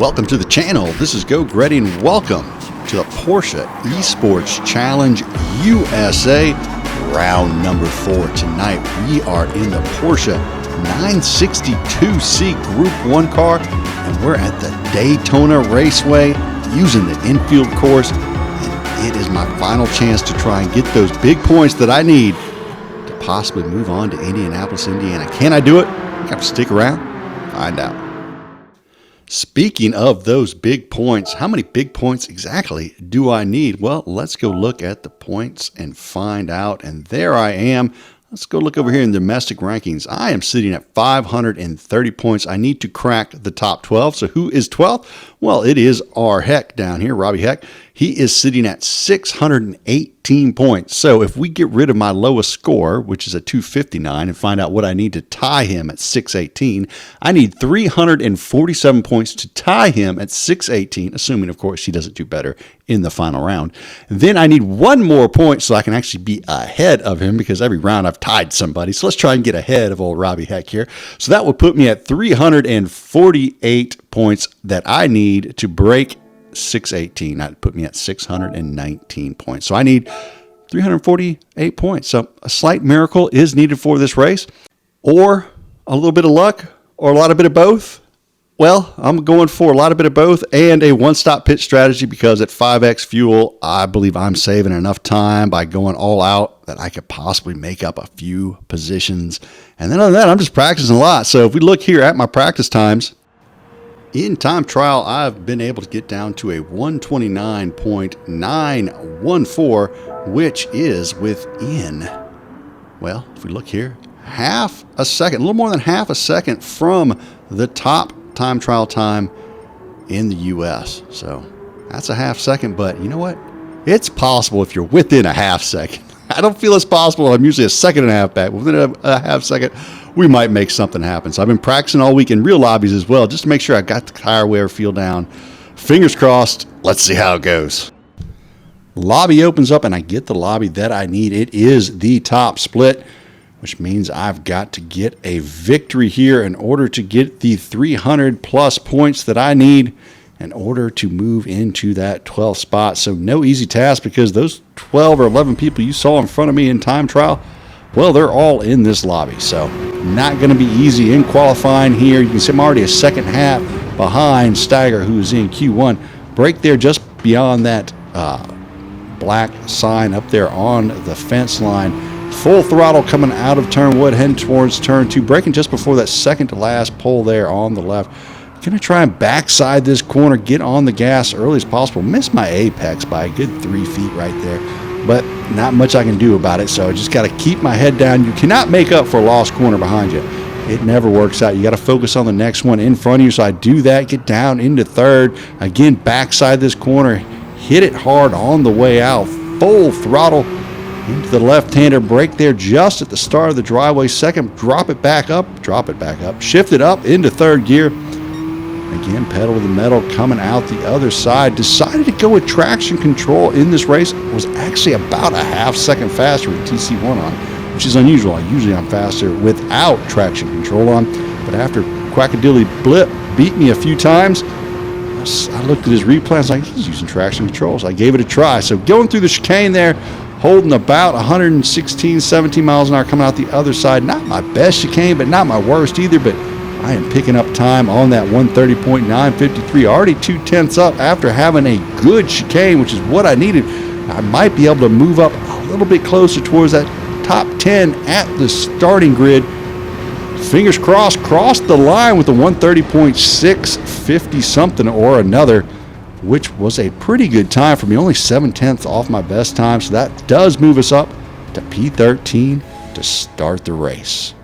welcome to the channel. This is Go Gretty and welcome to the Porsche eSports Challenge USA round number 4. Tonight we are in the Porsche 962C Group 1 car and we're at the Daytona Raceway using the infield course, and it is my final chance to try and get those big points that I need to possibly move on to Indianapolis, Indiana. Can I do it? I have to stick around, find out. Speaking of those big points, how many big points exactly do I need? Well, let's go look at the points and find out. And there I am. Let's go look over here in domestic rankings. I am sitting at 530 points. I need to crack the top 12. So who is 12th? Well, it is our Heck down here, Robbie Heck. He is sitting at 618 points. So if we get rid of my lowest score, which is a 259, and find out what I need to tie him at 618, I need 347 points to tie him at 618, assuming, of course, he doesn't do better in the final round. And then I need one more point so I can actually be ahead of him, because every round I've tied somebody. So let's try and get ahead of old Robbie Heck here. So that would put me at 348 points that I need to break 618. That put me at 619 points. So I need 348 points. So a slight miracle is needed for this race, or a little bit of luck, or a lot of bit of both. Well, I'm going for a lot of bit of both and a one-stop pit strategy, because at 5X fuel, I believe I'm saving enough time by going all out that I could possibly make up a few positions. And then other than that, I'm just practicing a lot. So if we look here at my practice times, in time trial, I've been able to get down to a 129.914, which is within, well, if we look here, half a second, a little more than half a second from the top time trial time in the US. So that's a half second, but you know what? It's possible if you're within a half second. I don't feel it's possible. I'm usually a second and a half back. Within a half second, we might make something happen. So I've been practicing all week in real lobbies as well, just to make sure I got the tire wear feel down. Fingers crossed. Let's see how it goes. Lobby opens up and I get the lobby that I need. It is the top split, which means I've got to get a victory here in order to get the 300 plus points that I need in order to move into that 12th spot. So no easy task, because those 12 or 11 people you saw in front of me in time trial, well, they're all in this lobby. So not going to be easy in qualifying here. You can see I'm already a second half behind Stagger, who's in Q1. Break there just beyond that black sign up there on the fence line. Full throttle coming out of turn 1, heading towards turn 2, braking just before that second to last pole there on the left. Going to try and backside this corner, get on the gas early as possible. Miss my apex by a good 3 feet right there, but not much I can do about it. So I just got to keep my head down. You cannot make up for a lost corner behind you. It never works out. You got to focus on the next one in front of you. So I do that, get down into third. Again, backside this corner, hit it hard on the way out. Full throttle into the left-hander, brake there just at the start of the driveway. Second, drop it back up, shift it up into third gear. Again, pedal to the metal, coming out the other side. Decided to go with traction control in this race. Was actually about a half second faster with TC1 on, which is unusual. Usually I'm faster without traction control on. But after Quackadilly Blip beat me a few times, I looked at his replay. I was like, he's using traction control. So I gave it a try. So going through the chicane there, holding about 116, 17 miles an hour coming out the other side. Not my best chicane, but not my worst either. But I am picking up time on that 130.953, already 2/10 up after having a good chicane, which is what I needed. I might be able to move up a little bit closer towards that top 10 at the starting grid. Fingers crossed, crossed the line with the 130.650 something or another, which was a pretty good time for me, only 7/10 off my best time. So that does move us up to P13 to start the race.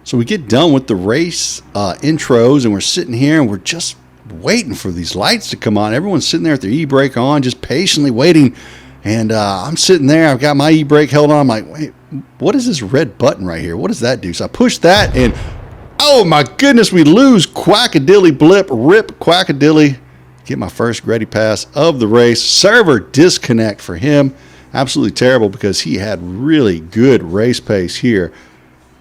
So we get done with the race intros, and we're sitting here and we're just waiting for these lights to come on. Everyone's sitting there with their e-brake on, just patiently waiting. And I'm sitting there, I've got my e-brake held on. I'm like, wait, what is this red button right here? What does that do? So I push that, and oh my goodness, we lose Quackadilly Blip. Rip Quackadilly. Get my first Gretty pass of the race. Server disconnect for him. Absolutely terrible, because he had really good race pace here.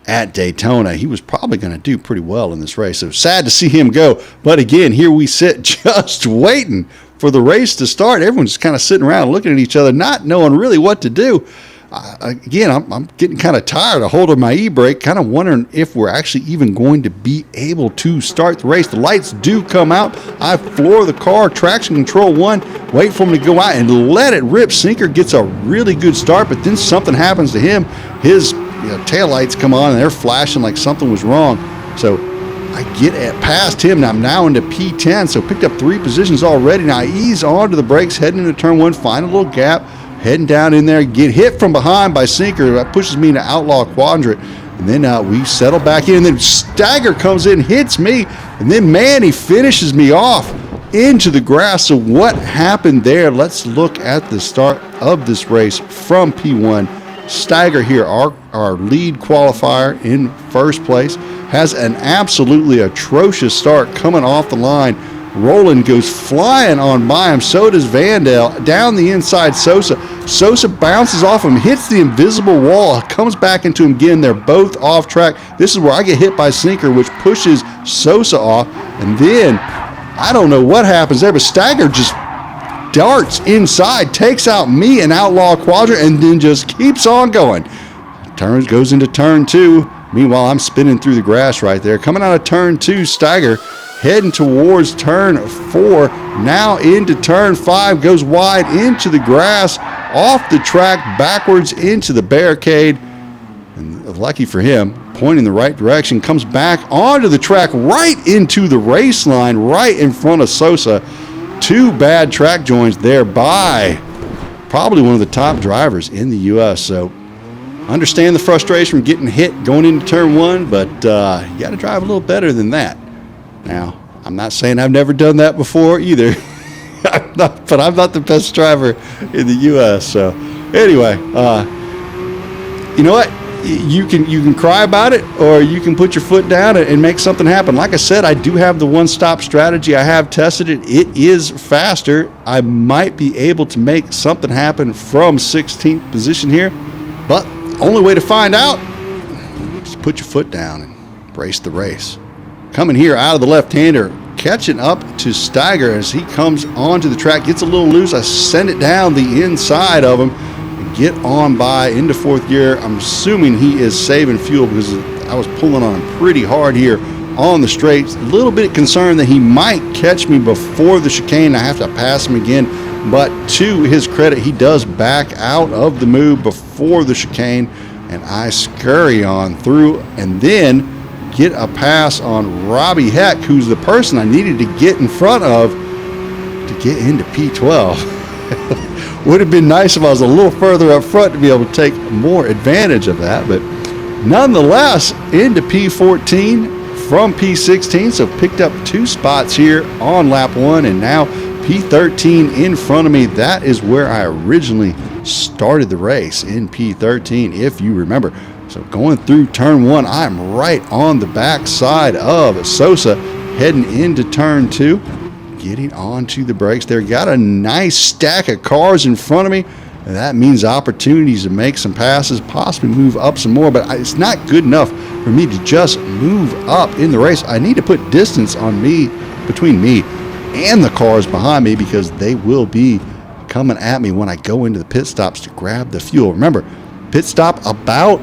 at Daytona. He was probably going to do pretty well in this race. So sad to see him go. But again, here we sit just waiting for the race to start. Everyone's just kind of sitting around looking at each other, not knowing really what to do. Again, I'm getting kind of tired of holding my e-brake, kind of wondering if we're actually even going to be able to start the race. The lights do come out. I floor the car, traction control 1, wait for him to go out and let it rip. Sinker gets a really good start, but then something happens to him. His tail lights come on and they're flashing like something was wrong. So I get past him, and I'm now into P10, so picked up 3 positions already. Now I ease onto the brakes, heading into turn 1, find a little gap, heading down in there, get hit from behind by Sinker. That pushes me into outlaw quadrant. And then we settle back in, and then Stagger comes in, hits me, and then, man, he finishes me off into the grass. So what happened there? Let's look at the start of this race from P1. Stagger here, our lead qualifier in first place, has an absolutely atrocious start coming off the line. Roland goes flying on by him. So does Vandale. Down the inside, Sosa. Sosa bounces off him, hits the invisible wall, comes back into him again. They're both off track. This is where I get hit by Sinker, which pushes Sosa off. And then, I don't know what happens there, but Stagger just darts inside, takes out me in outlaw quadrant, and then just keeps on going. Goes into turn 2. Meanwhile, I'm spinning through the grass right there. Coming out of turn 2, Stagger heading towards turn 4. Now into turn 5, goes wide into the grass, off the track, backwards into the barricade. And lucky for him, pointing the right direction, comes back onto the track, right into the race line, right in front of Sosa. 2 bad track joins there by probably one of the top drivers in the U.S. So understand the frustration from getting hit going into turn 1, but you got to drive a little better than that. Now, I'm not saying I've never done that before either, but I'm not the best driver in the U.S. So anyway, you know what? You can cry about it, or you can put your foot down and make something happen. Like I said, I do have the one-stop strategy. I have tested it. It is faster. I might be able to make something happen from 16th position here, but only way to find out is to put your foot down and race the race. Coming here out of the left-hander, catching up to Stagger as he comes onto the track, gets a little loose. I send it down the inside of him, get on by into 4th gear. I'm assuming he is saving fuel because I was pulling on him pretty hard here on the straights. A little bit concerned that he might catch me before the chicane. I have to pass him again, but to his credit, he does back out of the move before the chicane, and I scurry on through and then get a pass on Robbie Heck, who's the person I needed to get in front of to get into P12. Would have been nice if I was a little further up front to be able to take more advantage of that, but nonetheless, into P14 from P16, so picked up 2 spots here on lap 1, and now P13 in front of me. That is where I originally started the race, in P13, if you remember. So going through turn 1, I'm right on the back side of Sosa, heading into turn 2. Getting onto the brakes there. Got a nice stack of cars in front of me, and that means opportunities to make some passes, possibly move up some more, but it's not good enough for me to just move up in the race. I need to put distance on me, between me and the cars behind me, because they will be coming at me when I go into the pit stops to grab the fuel. Remember, pit stop about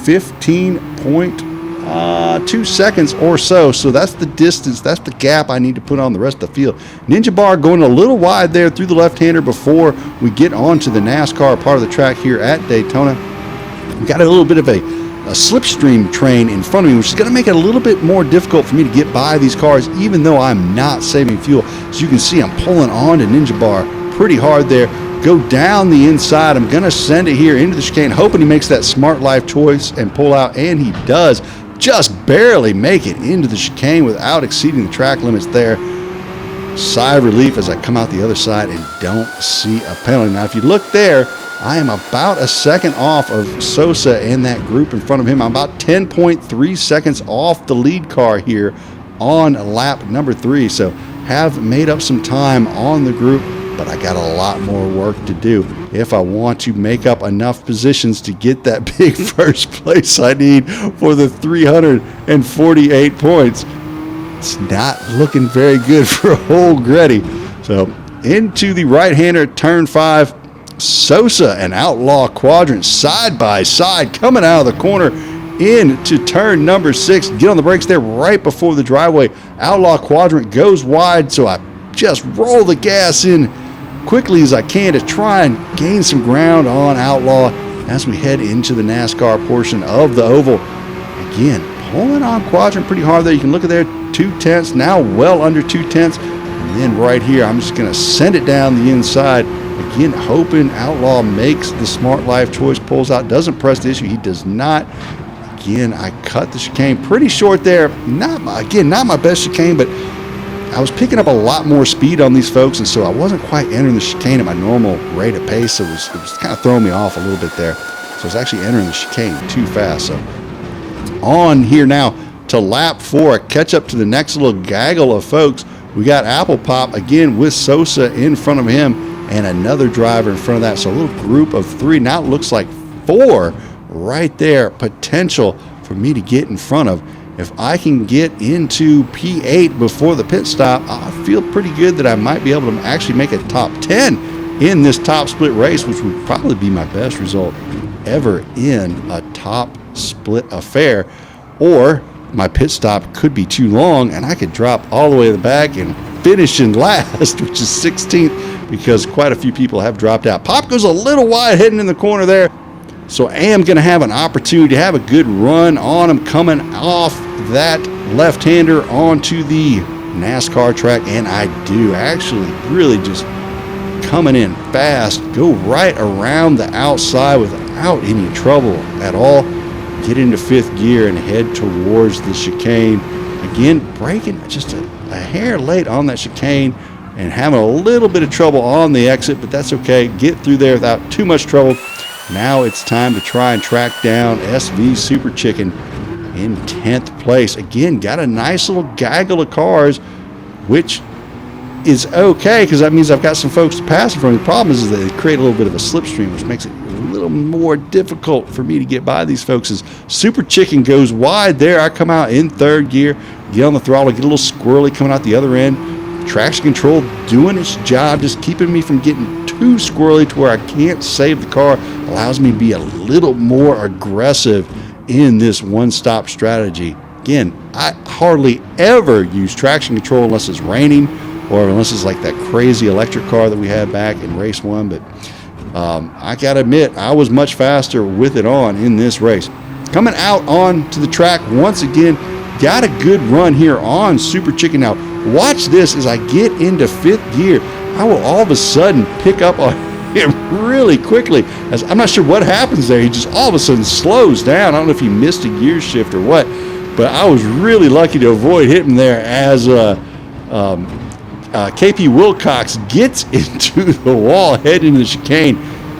15.2 seconds or so. So that's the distance, that's the gap I need to put on the rest of the field. Ninja Bar going a little wide there through the left-hander before we get onto the NASCAR part of the track here at Daytona. We've got a little bit of a slipstream train in front of me, which is going to make it a little bit more difficult for me to get by these cars, even though I'm not saving fuel. As you can see, I'm pulling on to Ninja Bar pretty hard there. Go down the inside. I'm going to send it here into the chicane, hoping he makes that smart life choice and pull out, and he does. Just barely make it into the chicane without exceeding the track limits there. Sigh of relief as I come out the other side and don't see a penalty. Now, if you look there, I am about a second off of Sosa and that group in front of him. I'm about 10.3 seconds off the lead car here on lap number 3. So have made up some time on the group. but I got a lot more work to do if I want to make up enough positions to get that big first place I need for the 348 points. It's not looking very good for Holgretti. So into the right-hander, turn 5. Sosa and Outlaw Quadrant side by side coming out of the corner into turn number 6. Get on the brakes there right before the driveway. Outlaw Quadrant goes wide, so I just roll the gas in quickly as I can to try and gain some ground on Outlaw as we head into the NASCAR portion of the oval. Again, pulling on Quadrant pretty hard there. You can look at there, 2/10, now well under 2/10. And then right here, I'm just going to send it down the inside. Again, hoping Outlaw makes the smart life choice, pulls out, doesn't press the issue. He does not. Again, I cut the chicane pretty short there. Not my best chicane, but I was picking up a lot more speed on these folks, and so I wasn't quite entering the chicane at my normal rate of pace. So it was kind of throwing me off a little bit there. So I was actually entering the chicane too fast. So on here now to lap 4, catch up to the next little gaggle of folks. We got Apple Pop again with Sosa in front of him and another driver in front of that. So a little group of 3. Now it looks like 4 right there, potential for me to get in front of. If I can get into P8 before the pit stop, I feel pretty good that I might be able to actually make a top 10 in this top split race, which would probably be my best result ever in a top split affair. Or my pit stop could be too long and I could drop all the way to the back and finish in last, which is 16th, because quite a few people have dropped out. Pop goes a little wide heading in the corner there. So I am going to have an opportunity to have a good run on him coming off that left-hander onto the NASCAR track, and I do actually really just coming in fast, go right around the outside without any trouble at all, get into 5th gear and head towards the chicane. Again, braking just a hair late on that chicane and having a little bit of trouble on the exit, but that's okay. Get through there without too much trouble. Now it's time to try and track down SV Super Chicken in 10th place. Again, got a nice little gaggle of cars, which is okay because that means I've got some folks to pass in front of me. The problem is that they create a little bit of a slipstream, which makes it a little more difficult for me to get by these folks. As Super Chicken goes wide there, I come out in 3rd gear, get on the throttle, get a little squirrely coming out the other end. Traction control doing its job, just keeping me from getting too squirrely to where I can't save the car. Allows me to be a little more aggressive in this one-stop strategy. Again, I hardly ever use traction control unless it's raining or unless it's like that crazy electric car that we had back in race 1. But I gotta admit, I was much faster with it on in this race. Coming out onto the track once again, got a good run here on Super Chicken. Now, watch this as I get into 5th gear. I will all of a sudden pick up on him really quickly. As I'm not sure what happens there. He just all of a sudden slows down. I don't know if he missed a gear shift or what, but I was really lucky to avoid hitting there as KP Wilcox gets into the wall, heading to the chicane,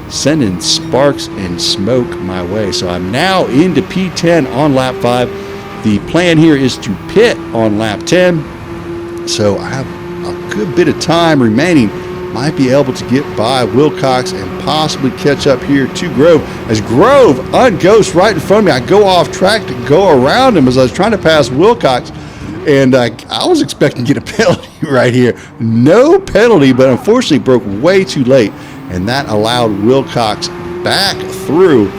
sending sparks and smoke my way. So I'm now into P10 on lap 5. The plan here is to pit on lap 10. So I have a good bit of time remaining. Might be able to get by Wilcox and possibly catch up here to Grove. As Grove unghosts right in front of me, I go off track to go around him as I was trying to pass Wilcox. And I was expecting to get a penalty right here. No penalty, but unfortunately broke way too late. And that allowed Wilcox back through.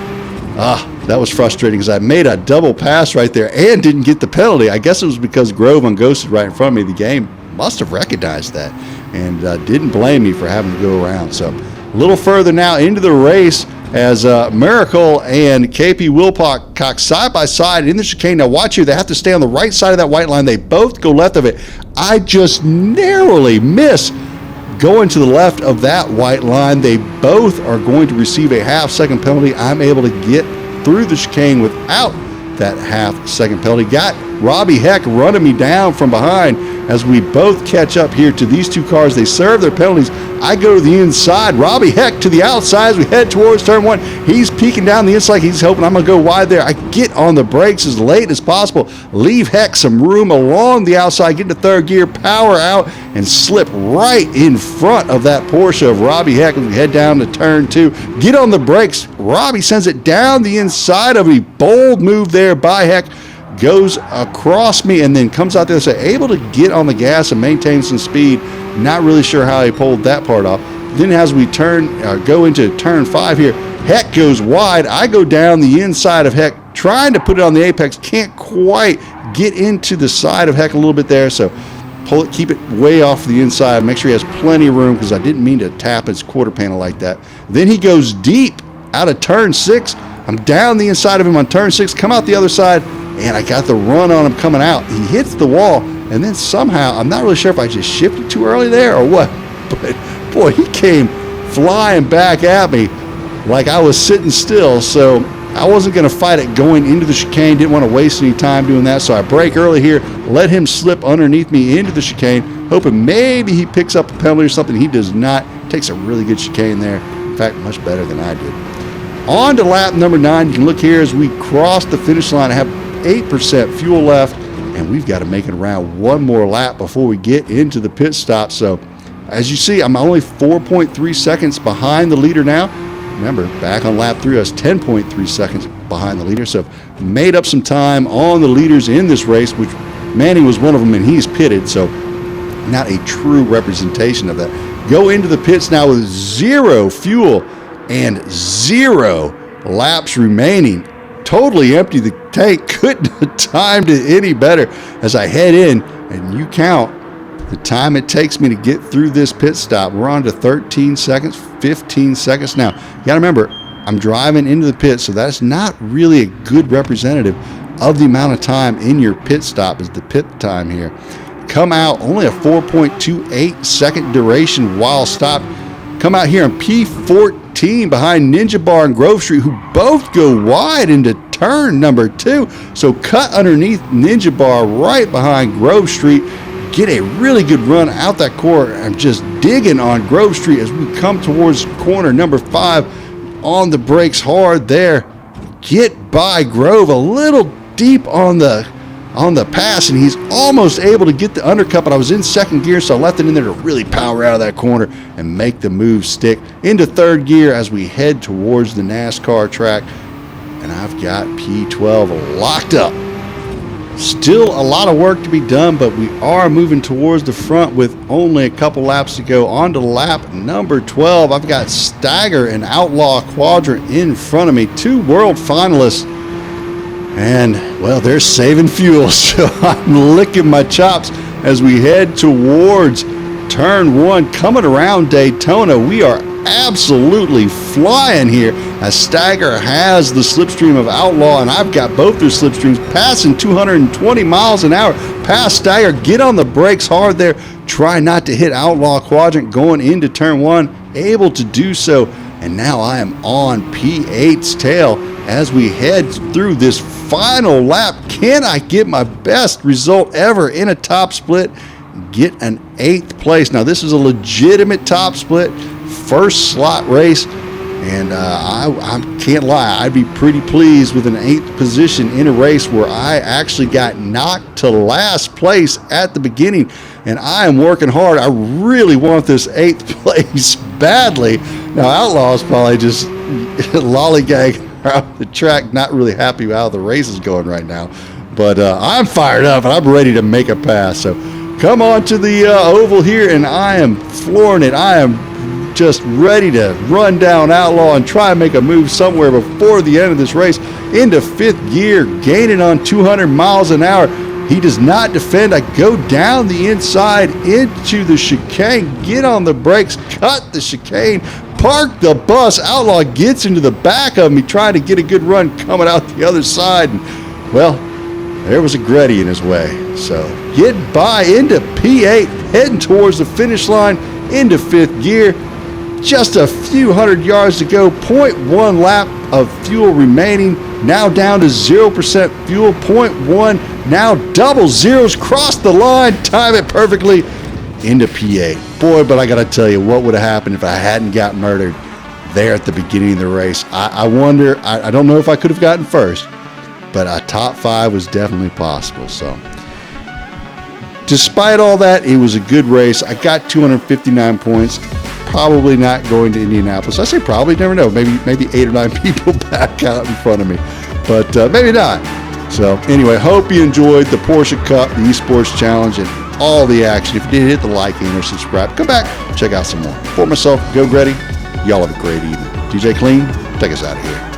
That was frustrating because I made a double pass right there and didn't get the penalty. I guess it was because Grove unghosted right in front of me. The game must have recognized that and didn't blame me for having to go around. So a little further now into the race as Miracle and KP Wilcox side by side in the chicane. Now watch here, they have to stay on the right side of that white line. They both go left of it. I just narrowly miss going to the left of that white line. They both are going to receive a half-second penalty. I'm able to get through the chicane without that half-second penalty. Got Robbie Heck running me down from behind as we both catch up here to these two cars. They serve their penalties. I go to the inside. Robbie Heck to the outside as we head towards turn one. He's peeking down the inside. He's hoping I'm going to go wide there. I get on the brakes as late as possible. Leave Heck some room along the outside. Get into third gear, power out, and slip right in front of that Porsche of Robbie Heck as we head down to turn two. Get on the brakes. Robbie sends it down the inside of me. Bold move there by Heck. Goes across me and then comes out there, so able to get on the gas and maintain some speed. Not really sure how he pulled that part off. Then as we go into turn 5 here, Heck goes wide. I go down the inside of Heck, trying to put it on the apex. Can't quite get into the side of Heck a little bit there, so pull it, keep it way off the inside. Make sure he has plenty of room because I didn't mean to tap his quarter panel like that. Then he goes deep out of turn 6. I'm down the inside of him on turn 6, come out the other side, and I got the run on him coming out. He hits the wall, and then somehow, I'm not really sure if I just shifted too early there or what, but boy, he came flying back at me like I was sitting still, so I wasn't going to fight it going into the chicane. Didn't want to waste any time doing that, so I brake early here, let him slip underneath me into the chicane, hoping maybe he picks up a penalty or something. He does not. Takes a really good chicane there. In fact, much better than I did. On to lap number 9. You can look here as we cross the finish line. I have 8% fuel left, and we've got to make it around one more lap before we get into the pit stop. So as you see, I'm only 4.3 seconds behind the leader now. Remember, back on lap 3, I was 10.3 seconds behind the leader. So made up some time on the leaders in this race, which Manning was one of them, and he's pitted. So not a true representation of that. Go into the pits now with 0 fuel and 0 laps remaining. Totally empty the tank. Couldn't have timed it any better as I head in, and you count the time it takes me to get through this pit stop. We're on to 13 seconds, 15 seconds now. You got to remember, I'm driving into the pit, so that's not really a good representative of the amount of time in your pit stop is the pit time here. Come out, only a 4.28 second duration while stopped. Come out here on P14 behind Ninja Bar and Grove Street, who both go wide into turn number 2. So cut underneath Ninja Bar right behind Grove Street. Get a really good run out that corner. I'm just digging on Grove Street as we come towards corner number 5. On the brakes hard there. Get by Grove a little deep on the pass, and he's almost able to get the undercut, but I was in second gear, so I left it in there to really power out of that corner and make the move stick. Into third gear as we head towards the NASCAR track, and I've got P12 locked up. Still a lot of work to be done, but we are moving towards the front with only a couple laps to go. On to lap number 12. I've got Stagger and Outlaw Quadrant in front of me, 2 world finalists. And, well, they're saving fuel, so I'm licking my chops as we head towards turn 1. Coming around Daytona, we are absolutely flying here as Stagger has the slipstream of Outlaw, and I've got both their slipstreams passing 220 miles an hour past Stagger. Get on the brakes hard there. Try not to hit Outlaw Quadrant going into turn 1. Able to do so, and now I am on P8's tail as we head through this final lap. Can I get my best result ever in a top split? Get an 8th place. Now, this is a legitimate top split, first slot race, and I can't lie, I'd be pretty pleased with an 8th position in a race where I actually got knocked to last place at the beginning, and I am working hard. I really want this 8th place badly. Now, Outlaw's probably just lollygagging around the track, not really happy with how the race is going right now, but I'm fired up and I'm ready to make a pass. So come on to the oval here, and I am flooring it. I am just ready to run down Outlaw and try and make a move somewhere before the end of this race. Into 5th gear, gaining on 200 miles an hour. He does not defend. I go down the inside into the chicane, get on the brakes, cut the chicane, park the bus. Outlaw gets into the back of me, trying to get a good run coming out the other side. And, well, there was a Gretty in his way. So get by into P8, heading towards the finish line into 5th gear. Just a few hundred yards to go, 0.1 lap of fuel remaining. now down to 0% fuel. 0.1, now double zeros, cross the line, time it perfectly into P8. Boy, but I got to tell you, what would have happened if I hadn't got murdered there at the beginning of the race? I wonder, I don't know if I could have gotten first, but a top 5 was definitely possible. So despite all that, it was a good race. I got 259 points. Probably not going to Indianapolis. I say probably, never know. Maybe 8 or 9 people back out in front of me, but maybe not. So anyway, hope you enjoyed the Porsche Cup, the Esports Challenge, and all the action. If you did, hit the like and or subscribe. Come back, check out some more. For myself, Go Grady, y'all have a great evening. DJ Clean, take us out of here.